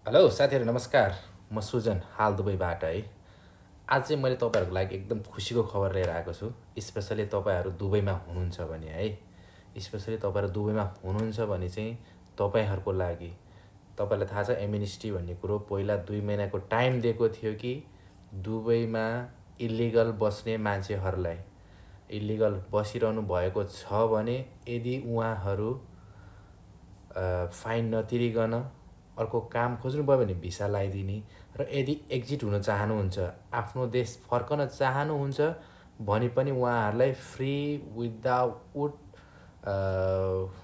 Hello साथीहरु नमस्कार। म सुजन हाल दुबईबाट है। आज चाहिँ मैले तपाईहरुको लागि एकदम खुसीको खबर लिएर आएको छु। स्पेशली तपाईहरु दुबईमा हुनुहुन्छ भने है। स्पेशली तपाईहरु दुबईमा हुनुहुन्छ भने चाहिँ तपाईहरुको लागि तपाईलाई थाहा छ एमनेस्टी भन्ने कुरो पहिला 2 महिनाको टाइम दिएको थियो कि दुबईमा इलिगल बस्ने मान्छेहरुलाई इलिगल बसिरहनु भएको छ भने यदि उहाँहरु फाइन नतिरिकन अर्को काम खोज्नुभयो भने भिसा लगाइदिने र यदि एक्जिट हुन चाहनुहुन्छ आफ्नो देश फर्कन चाहनुहुन्छ भने पनि उहाँहरुलाई फ्री विदाउट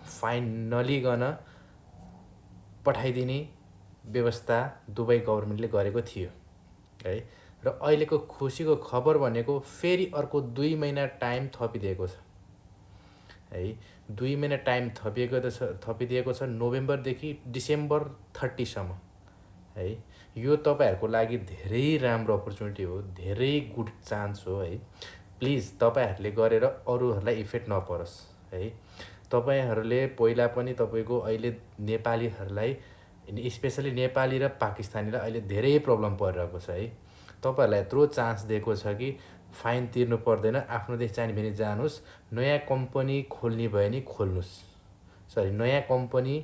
फाइन नलिकन पठाइदिने व्यवस्था दुबई गभर्नमेन्टले गरेको थियो है। र अहिलेको खुसीको खबर भनेको फेरि अर्को 2 महिना टाइम थपिदिएको छ है। 2 महिना टाइम थपिदिएको छ नोभेम्बरदेखि डिसेम्बर 30 सम्म है। यो तपाईहरुको लागि धेरै राम्रो अपर्च्युनिटी हो, धेरै गुड चान्स हो है। प्लिज तपाईहरुले गरेर अरूहरुलाई इफेक्ट नपरोस् है। तपाईहरुले पहिला पनि तपाईको अहिले नेपालीहरुलाई स्पेशली नेपाली र पाकिस्तानीलाई अहिले धेरै प्रब्लम परिरहेको छ है। तपाईहरुलाई यत्रो चान्स दिएको छ कि फाइन तिर्नु पर्दैन, आफ्नो देश जाने भने जानुस्, नयाँ कम्पनी खोल्ने भयो नि खोल्नुस्। सरी, नयाँ कम्पनी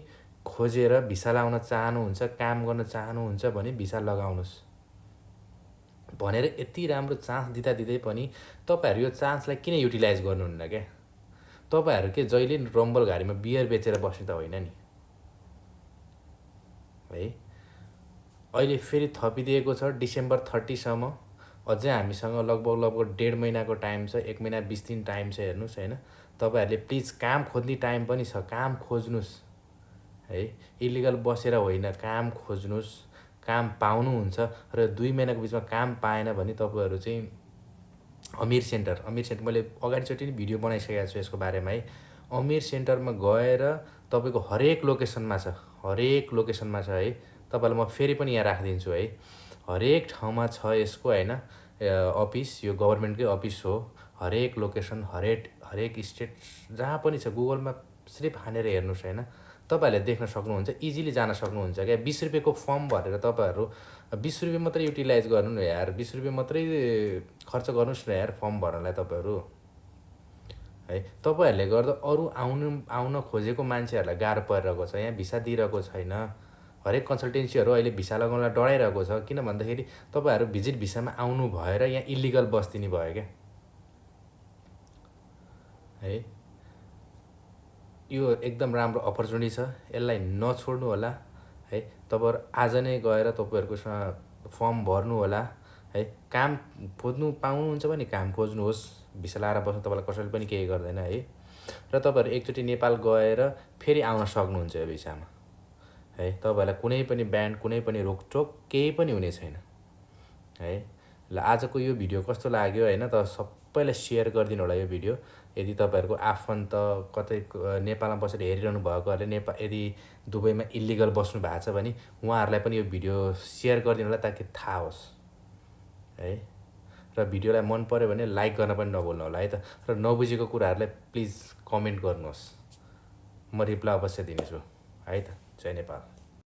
खोजेर भिसा लगाउन चाहनुहुन्छ, काम गर्न चाहनुहुन्छ भने भिसा लगाउनुस् भनेर यति राम्रो चान्स दिँदै पनि तपाईहरु यो चान्सलाई किन युटिलाइज गर्नुहुन्न के? तपाईहरु के जहिले रम्बल घारीमा बियर बेचेर बस्ने त होइन नि है। अहिले फेरि थपिदिएको छ डिसेम्बर 30 सम्म। अझै हामीसँग लगभग 1.5 महिनाको टाइम छ, 1 महिना 20 दिन टाइम छ। हेर्नुस् हैन, तपाईहरुले प्लिज काम खोज्ने टाइम पनि छ, काम खोज्नुस् है। इलिगल बसेर होइन, काम खोज्नुस्, काम पाउनुहुन्छ। र 2 महिनाको बिचमा काम पाएन भने तपाईहरु चाहिँ अमीर सेन्टर मैले अगाडिचोटि नै भिडियो बनाइसकेको छु यसको बारेमा है। अमीर सेन्टरमा गएर तपाईको हरेक लोकेसनमा छ, हरेक लोकेसनमा छ है। तपाईलाई म फेरि पनि यहाँ राखिदिन्छु है। हरेक ठाउँमा छ यसको हैन अफिस, यो गभर्नमेन्टकै अफिस हो। हरेक लोकेसन, हरेक स्टेट जहाँ पनि छ गुगलमा सिर्फ हानेर हेर्नुस् हैन, तपाईहरुले देख्न सक्नुहुन्छ, इजिली जान सक्नुहुन्छ क्या। 20 रुपैयाँको फर्म भरेर तपाईहरु 20 रुपैयाँ मात्रै युटिलाइज गर्नु न यार, 20 रुपैयाँ मात्रै खर्च गर्नुस् न यार फर्म भर्नलाई तपाईहरु है। तपाईहरुले गर्दा अरु आउन खोजेको मान्छेहरुलाई गाह्रो परिरहेको छ, यहाँ भिसा दिइरहेको छैन। हरेक कन्सल्टेन्सीहरु अहिले भिसा लगाउनलाई डराइरहेको छ, किन भन्दाखेरि तपाईहरु भिजिट भिसामा आउनु भएर यहाँ इलिगल बस्दिने भयो क्या है। यो एकदम राम्रो अपर्च्युनिटी छ, यसलाई नछोड्नु होला है। तपाईहरु आज नै गएर तपाईहरुको फर्म भर्नु होला है। काम खोज्नु पाउनुहुन्छ भने काम खोज्नुहोस्, भिसा लगाएर बस्नु तपाईलाई कसैले पनि केही गर्दैन है। र तपाईहरु एकचोटि नेपाल गएर फेरि आउन सक्नुहुन्छ यो भिसामा है। तपाईहरुलाई कुनै पनि ब्यान, कुनै पनि रोकटोक केही पनि हुने छैन है। ल आजको यो भिडियो कस्तो लाग्यो हैन त सबैलाई शेयर गरिदिनु होला यो भिडियो। यदि तपाईहरुको आफन्त कतै नेपालमा बसेर हेरिरहनु भएकोहरुले यदि दुबईमा इलिगल बस्नु भएको छ भने उहाँहरुलाई पनि यो भिडियो शेयर गरिदिनु होला ताकि थाहा होस् है। र भिडियोलाई मन पर्यो भने लाइक गर्न पनि नभुल्नु होला है त। र नबुझेको कुराहरुलाई प्लिज कमेन्ट गर्नुहोस्, म रिप्लाई अवश्य दिनेछु है त। जय नेपाल।